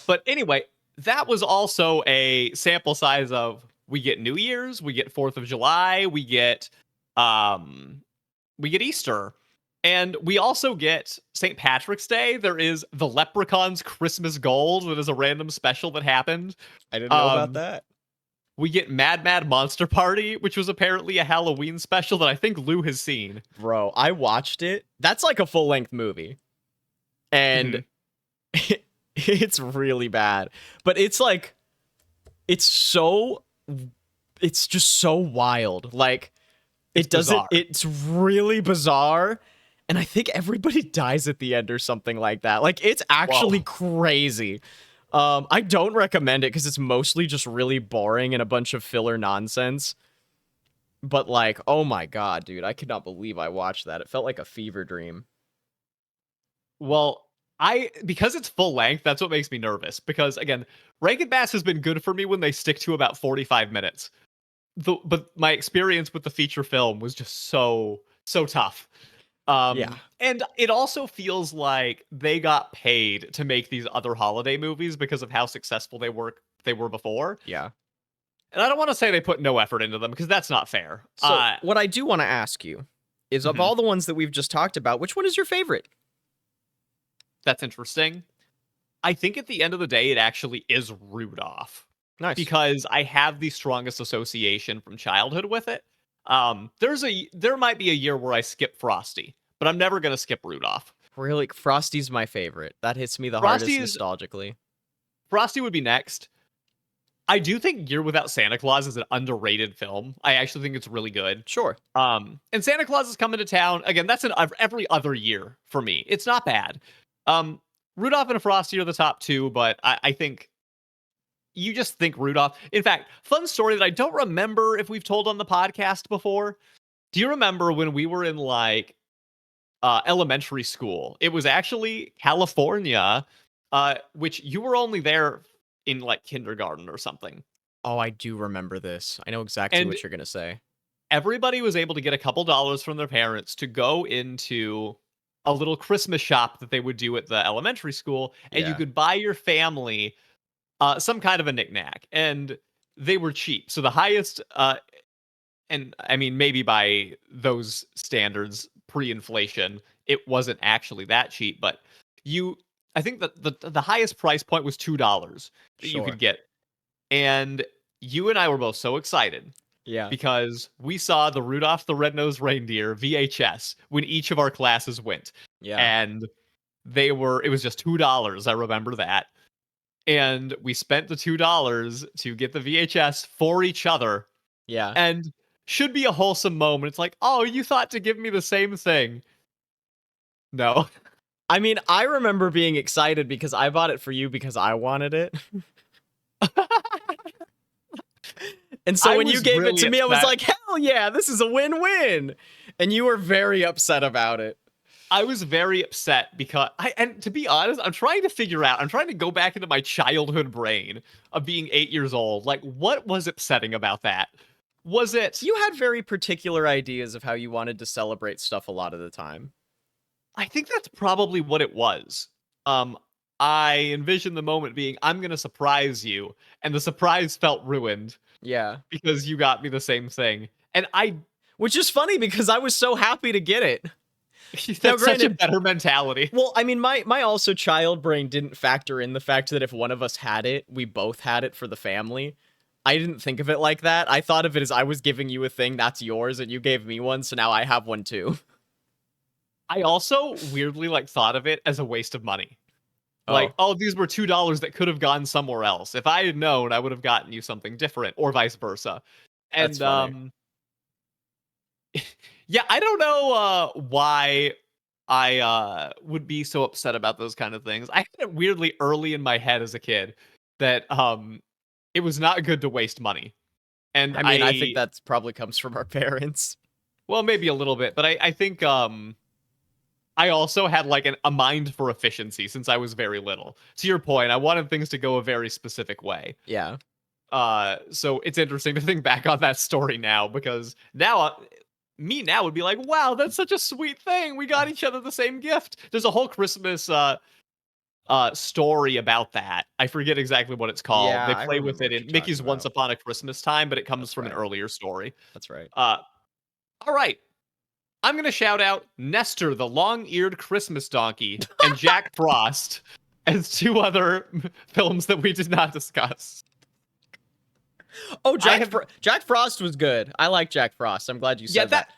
But anyway, that was also a sample size of we get New Year's, we get 4th of July, we get Easter, and we also get St. Patrick's Day. There is the Leprechaun's Christmas Gold, that is a random special that happened.
I didn't know about that.
We get Mad Mad Monster Party, which was apparently a Halloween special that I think Lou has seen.
Bro, I watched it. That's like a full-length movie. And it's really bad. But it's like, it's just so wild. Like, it's really bizarre. And I think everybody dies at the end or something like that. Like, it's actually crazy. I don't recommend it because it's mostly just really boring and a bunch of filler nonsense. But like, oh my god, dude, I could not believe I watched that. It felt like a fever dream.
Well, because it's full length, that's what makes me nervous. Because again, Rankin Bass has been good for me when they stick to about 45 minutes. But my experience with the feature film was just so tough. And it also feels like they got paid to make these other holiday movies because of how successful they were before.
Yeah.
And I don't want to say they put no effort into them because that's not fair.
So what I do want to ask you is of all the ones that we've just talked about, which one is your favorite?
That's interesting. I think at the end of the day, it actually is Rudolph.
Nice.
Because I have the strongest association from childhood with it. There might be a year where I skip Frosty, but I'm never going to skip Rudolph.
Really? Frosty's my favorite. That hits me the hardest nostalgically. Frosty
would be next. I do think Year Without Santa Claus is an underrated film. I actually think it's really good.
Sure.
And Santa Claus is coming to town. Again, that's every other year for me. It's not bad. Rudolph and Frosty are the top two, but I think you just think Rudolph. In fact, fun story that I don't remember if we've told on the podcast before. Do you remember when we were in like elementary school? It was actually California, which you were only there in like kindergarten or something.
Oh, I do remember this. I know exactly what you're going to say.
Everybody was able to get a couple dollars from their parents to go into a little Christmas shop that they would do at the elementary school, and you
Yeah.
could buy your family some kind of a knickknack, and they were cheap. So the highest, and I mean, maybe by those standards, pre-inflation, it wasn't actually that cheap, but you, I think that the highest price point was $2 that you could
Sure.
get, and you and I were both so excited
Yeah.
because we saw the Rudolph the Red-Nosed Reindeer VHS when each of our classes went,
Yeah.
and it was just $2. I remember that. And we spent the $2 to get the VHS for each other,
Yeah.
and should be a wholesome moment. It's like, oh, you thought to give me the same thing. No.
I mean, I remember being excited because I bought it for you because I wanted it. And so
I
when you
was
gave it
really
to me, I was
upset.
like, hell yeah, this is a win-win. And you were very upset about it.
I was very upset because and to be honest, I'm trying to go back into my childhood brain of being 8 years old. Like, what was upsetting about that? Was it?
You had very particular ideas of how you wanted to celebrate stuff a lot of the time.
I think that's probably what it was. Um, I envisioned the moment being, I'm gonna surprise you, and the surprise felt ruined
Yeah.
because you got me the same thing. And I
Which is funny because I was so happy to get it.
that's such a
granted-
better mentality.
Well, I mean, my also child brain didn't factor in the fact that if one of us had it, we both had it for the family. I didn't think of it like that. I thought of it as I was giving you a thing that's yours, and you gave me one, so now I have one too.
I also weirdly thought of it as a waste of money. Like, oh, these were $2 that could have gone somewhere else. If I had known, I would have gotten you something different, or vice versa. And
That's funny.
yeah, I don't know why I would be so upset about those kind of things. I had it weirdly early in my head as a kid that it was not good to waste money. And
I mean, I think that probably comes from our parents.
well, maybe a little bit, but I think I also had a mind for efficiency since I was very little. To your point, I wanted things to go a very specific way.
Yeah.
So it's interesting to think back on that story now, because now me now would be like, wow, that's such a sweet thing. We got each other the same gift. There's a whole Christmas story about that. I forget exactly what it's called.
Yeah,
They
I
play with
remember
it
what
in
you're
Mickey's
talking
Once
about.
Upon a Christmas Time, but it comes
That's
from an
right.
earlier story.
That's right.
All right. I'm going to shout out Nestor, the long-eared Christmas donkey, and Jack Frost as two other films that we did not discuss.
Oh, Jack Frost was good. I like Jack Frost. I'm glad you said that.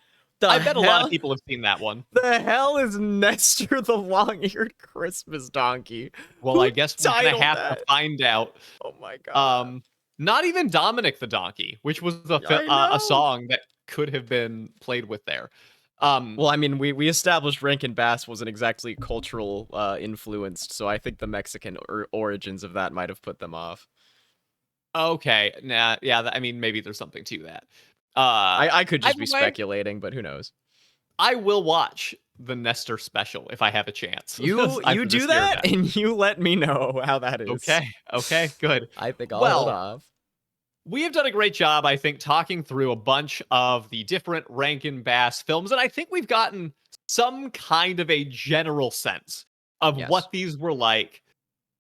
I bet a lot of people have seen that one.
The hell is Nestor the long-eared Christmas donkey?
Well, I guess we're going to have
titled
to find out.
Oh my god.
Not even Dominic the Donkey, which was
I know.
a song that could have been played with there.
Well, I mean, we established Rankin Bass wasn't exactly cultural influenced, so I think the Mexican origins of that might have put them off.
Okay, nah, yeah, I mean, maybe there's something to that.
I could just
either
be
way,
speculating, but who knows?
I will watch the Nestor special if I have a chance.
You
After
do
this
that,
year,
and you let me know how that is.
Okay, good.
I think I'll
Well,
hold off.
We have done a great job, I think, talking through a bunch of the different Rankin Bass films, and I think we've gotten some kind of a general sense of
Yes.
what these were like.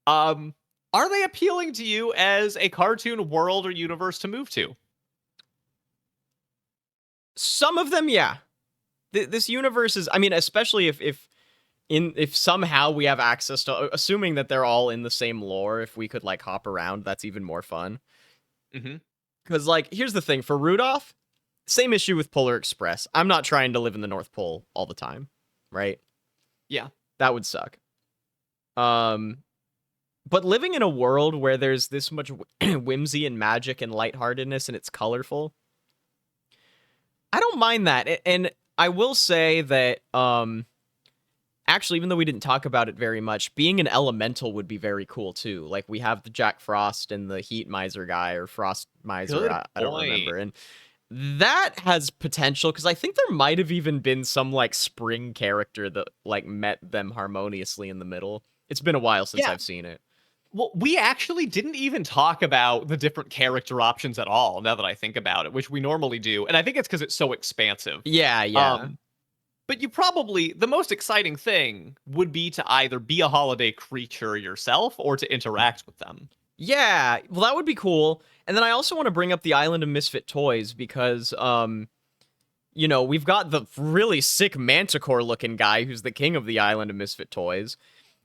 Are they appealing to you as a cartoon world or universe to move to?
Some of them, yeah. This universe is, I mean, especially if somehow we have access to, assuming that they're all in the same lore, if we could hop around, that's even more fun.
Mm-hmm.
Because here's the thing, for Rudolph, same issue with Polar Express. I'm not trying to live in the North Pole all the time, right?
Yeah.
That would suck. But living in a world where there's this much whimsy and magic and lightheartedness and it's colorful, I don't mind that. And I will say that, actually, even though we didn't talk about it very much, being an elemental would be very cool too. Like, we have the Jack Frost and the Heat Miser guy, or Frost Miser,
Good
I don't
point.
remember. And that has potential, because I think there might have even been some spring character that met them harmoniously in the middle. It's been a while since I've seen it.
Well, we actually didn't even talk about the different character options at all, now that I think about it, which we normally do. And I think it's because it's so expansive.
Yeah.
But you probably, the most exciting thing would be to either be a holiday creature yourself or to interact with them.
Yeah, well, that would be cool. And then I also want to bring up the Island of Misfit Toys because, we've got the really sick Manticore-looking guy who's the king of the Island of Misfit Toys.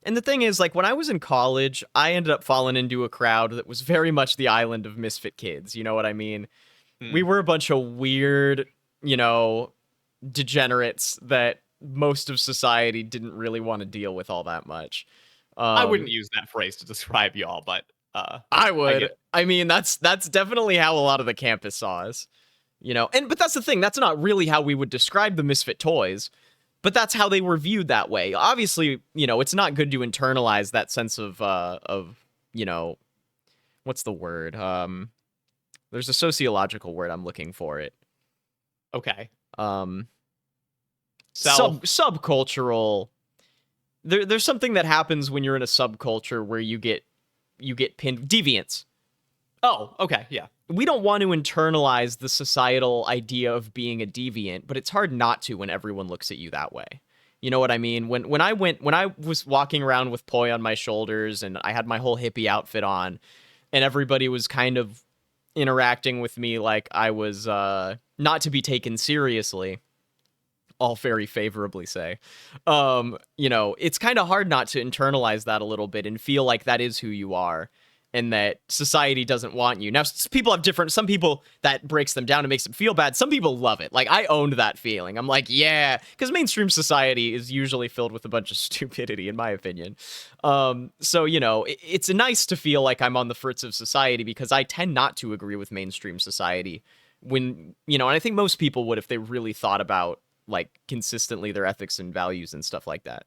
And the thing is, like, when I was in college, I ended up falling into a crowd that was very much the Island of Misfit Kids. You know what I mean? We were a bunch of weird, degenerates that most of society didn't really want to deal with all that much.
I wouldn't use that phrase to describe y'all, but
I would. I mean, that's definitely how a lot of the campus saw us. But that's the thing. That's not really how we would describe the Misfit Toys, but that's how they were viewed that way. Obviously, it's not good to internalize that sense of what's the word? There's a sociological word I'm looking for it.
Okay.
Subcultural. There's something that happens when you're in a subculture where you get pinned. Deviance.
Oh, okay, yeah.
We don't want to internalize the societal idea of being a deviant, but it's hard not to when everyone looks at you that way. You know what I mean? When I was walking around with Poi on my shoulders and I had my whole hippie outfit on, and everybody was kind of interacting with me like I was not to be taken seriously. All very favorably say. It's kind of hard not to internalize that a little bit and feel like that is who you are and that society doesn't want you. Now, some people that breaks them down and makes them feel bad. Some people love it. Like, I owned that feeling. I'm like, yeah, because mainstream society is usually filled with a bunch of stupidity, in my opinion. It's nice to feel like I'm on the fritz of society because I tend not to agree with mainstream society and I think most people would if they really thought about like consistently their ethics and values and stuff like that.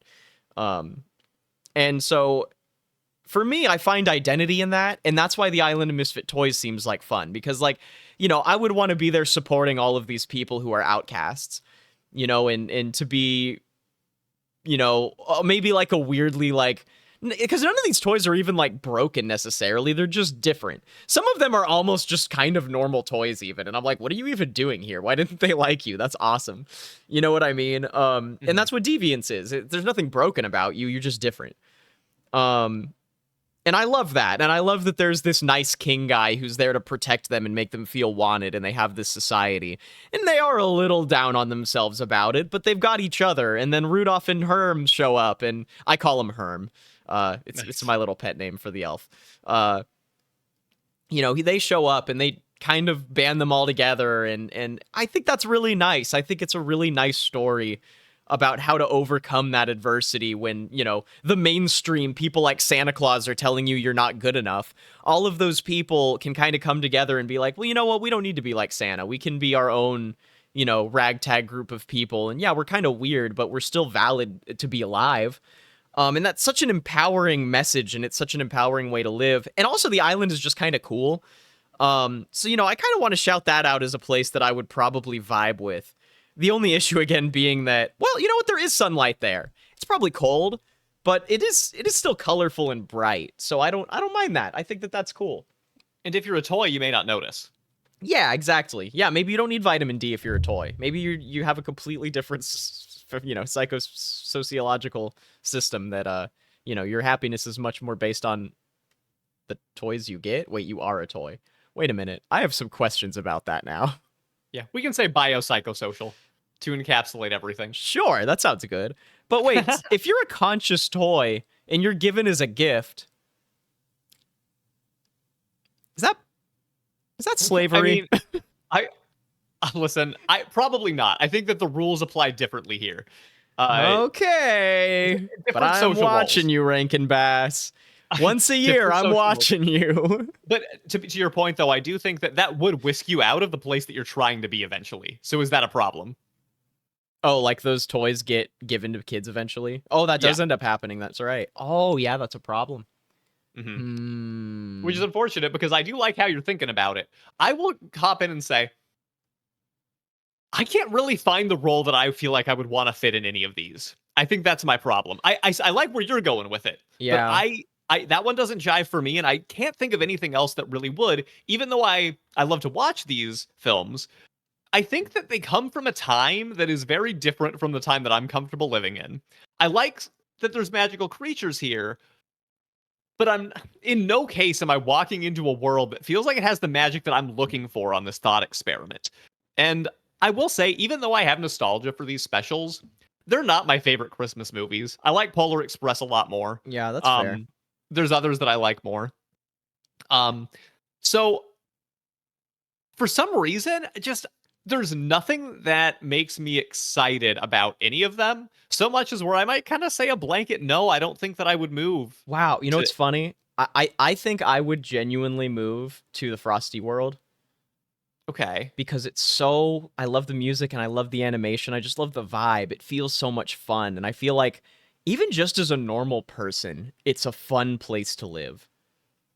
And so for me, I find identity in that. And that's why the Island of Misfit Toys seems like fun because I would want to be there supporting all of these people who are outcasts, and to be, maybe like a weirdly because none of these toys are even like broken necessarily. They're just different. Some of them are almost just kind of normal toys even. And I'm like, what are you even doing here? Why didn't they like you? That's awesome. You know what I mean? And that's what deviance is. There's nothing broken about you. You're just different. And I love that. And I love that there's this nice king guy who's there to protect them and make them feel wanted. And they have this society. And they are a little down on themselves about it, but they've got each other. And then Rudolph and Herm show up. And I call him Herm. It's my little pet name for the elf. They show up and they kind of band them all together, and I think that's really nice. I think it's a really nice story about how to overcome that adversity when, the mainstream people like Santa Claus are telling you you're not good enough. All of those people can kind of come together and be like, well, you know what? We don't need to be like Santa. We can be our own, ragtag group of people. And yeah, we're kind of weird, but we're still valid to be alive. And that's such an empowering message, and it's such an empowering way to live. And also, the island is just kind of cool. I kind of want to shout that out as a place that I would probably vibe with. The only issue, again, being that, well, you know what? There is sunlight there. It's probably cold, but it is still colorful and bright. So I don't mind that. I think that that's cool.
And if you're a toy, you may not notice.
Yeah, exactly. Yeah, maybe you don't need vitamin D if you're a toy. Maybe you have a completely different psychosociological system that your happiness is much more based on the toys you get. Wait, you are a toy. Wait a minute. I have some questions about that now.
Yeah, we can say biopsychosocial to encapsulate everything.
Sure, that sounds good. But wait, if you're a conscious toy and you're given as a gift, is that slavery?
I mean, listen, I probably not. I think that the rules apply differently here.
Okay, but I'm watching you, Rankin Bass. Once a year, I'm watching you.
But to your point, though, I do think that would whisk you out of the place that you're trying to be eventually. So is that a problem?
Oh, like those toys get given to kids eventually? Oh, that does end up happening. That's right. Oh, yeah, that's a problem.
Which is unfortunate because I do like how you're thinking about it. I will hop in and say, I can't really find the role that I feel like I would want to fit in any of these. I think that's my problem. I like where you're going with it.
Yeah.
But that one doesn't jive for me, and I can't think of anything else that really would. Even though I love to watch these films, I think that they come from a time that is very different from the time that I'm comfortable living in. I like that there's magical creatures here, but I'm in no case am I walking into a world that feels like it has the magic that I'm looking for on this thought experiment. And I will say, even though I have nostalgia for these specials, they're not my favorite Christmas movies. I like Polar Express a lot more.
Yeah, that's fair.
There's others that I like more. So for some reason, just there's nothing that makes me excited about any of them. So much as where I might kind of say a blanket no, I don't think that I would move.
Wow, you know
to-
what's funny? I think I would genuinely move to the Frosty world
Okay.
because it's so I love the music and I love the animation. I just love the vibe. It feels so much fun, and I feel like even just as a normal person, it's a fun place to live.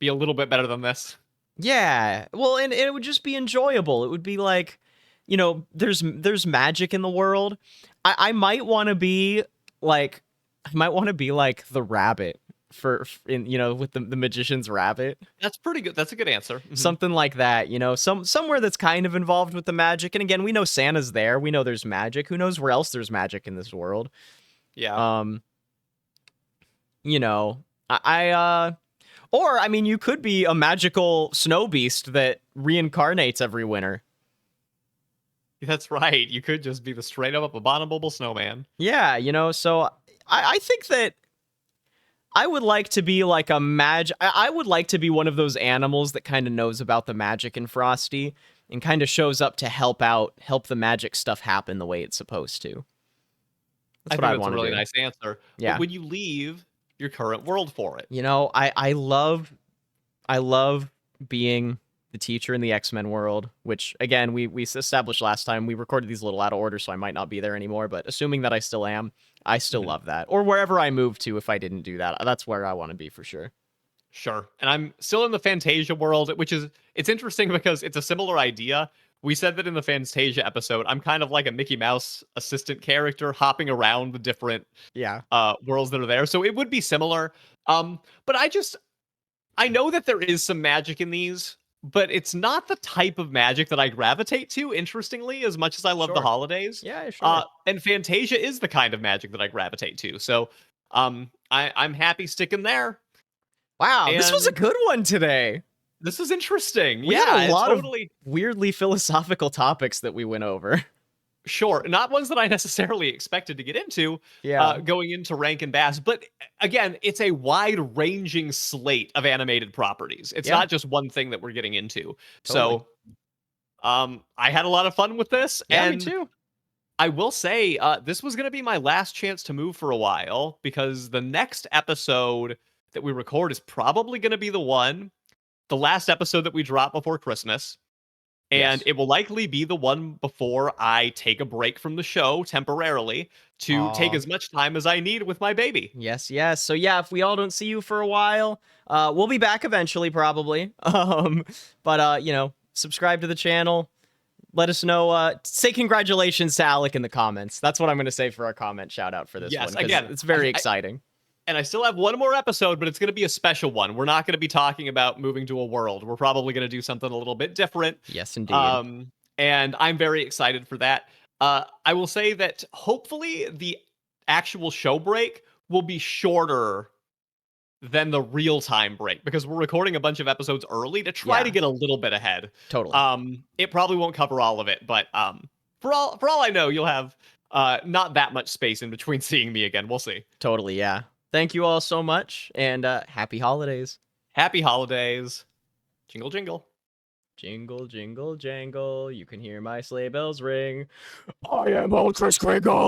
Be a little bit better than this.
Yeah. Well, and it would just be enjoyable. It would be like, you know, there's magic in the world. I might want to be like the rabbit in you know, with the magician's rabbit.
That's pretty good. That's a good answer. Mhm.
Something like that, you know, somewhere that's kind of involved with the magic. And again, we know Santa's there. We know there's magic. Who knows where else there's magic in this world?
Yeah.
You know, or I mean, you could be a magical snow beast that reincarnates every winter.
That's right. You could just be the straight up abominable snowman.
Yeah, you know, so I think that I would like to be like I would like to be one of those animals that kind of knows about the magic in Frosty and kind of shows up to help the magic stuff happen the way it's supposed to. That's what I
think
want
that's a
to
really
do.
nice answer.
Yeah.
But when you leave your current world for it,
You know, I love being the teacher in the X-Men world, which again we established last time. We recorded these a little out of order, so I might not be there anymore, but assuming that I still am, I still
Mhm.
love that. Or wherever I move to if I didn't do that. That's where I want to be for sure.
sure. And I'm still in the Fantasia world, which is it's interesting because it's a similar idea. We said that in the Fantasia episode, I'm kind of like a Mickey Mouse assistant character hopping around the different
Yeah.
worlds that are there. So it would be similar. But I know that there is some magic in these, but it's not the type of magic that I gravitate to, interestingly, as much as I love the
Sure.
holidays.
Yeah, sure.
And Fantasia is the kind of magic that I gravitate to. So I'm happy sticking there.
Wow, this was a
And
good one today.
this is interesting.
We
Yeah,
had a lot
totally.
of weirdly philosophical topics that we went over.
Sure, not ones that I necessarily expected to get into
Yeah.
going into Rankin Bass, but again, it's a wide-ranging slate of animated properties. It's
Yeah.
not just one thing that we're getting into.
Totally.
So, I had a lot of fun with this,
Yeah, me
and
too.
I will say this was going to be my last chance to move for a while because the next episode that we record is probably going to be the last episode that we drop before Christmas. And
Yes.
it will likely be the one before I take a break from the show temporarily to take
Aw.
as much time as I need with my baby.
Yes, yes. So yeah, if we all don't see you for a while, we'll be back eventually, probably. But you know, subscribe to the channel. Let us know. Say congratulations to Alec in the comments. That's what I'm going to say for our comment shout out for this
Yes,
one. 'Cause
again,
it's very
I-
exciting.
And I still have one more episode, but it's going to be a special one. We're not going to be talking about moving to a world. We're probably going to do something a little bit different.
Yes, indeed.
And I'm very excited for that. I will say that hopefully the actual show break will be shorter than the real time break because we're recording a bunch of episodes early to try to
Yeah.
get a little bit ahead.
Totally.
It probably won't cover all of it, but for all I know, you'll have not that much space in between seeing me again. We'll see.
Totally. Yeah. Thank you all so much, and happy holidays.
Happy holidays. Jingle jingle.
Jingle, jingle, jangle. You can hear my sleigh bells ring. I am old Chris Kringle.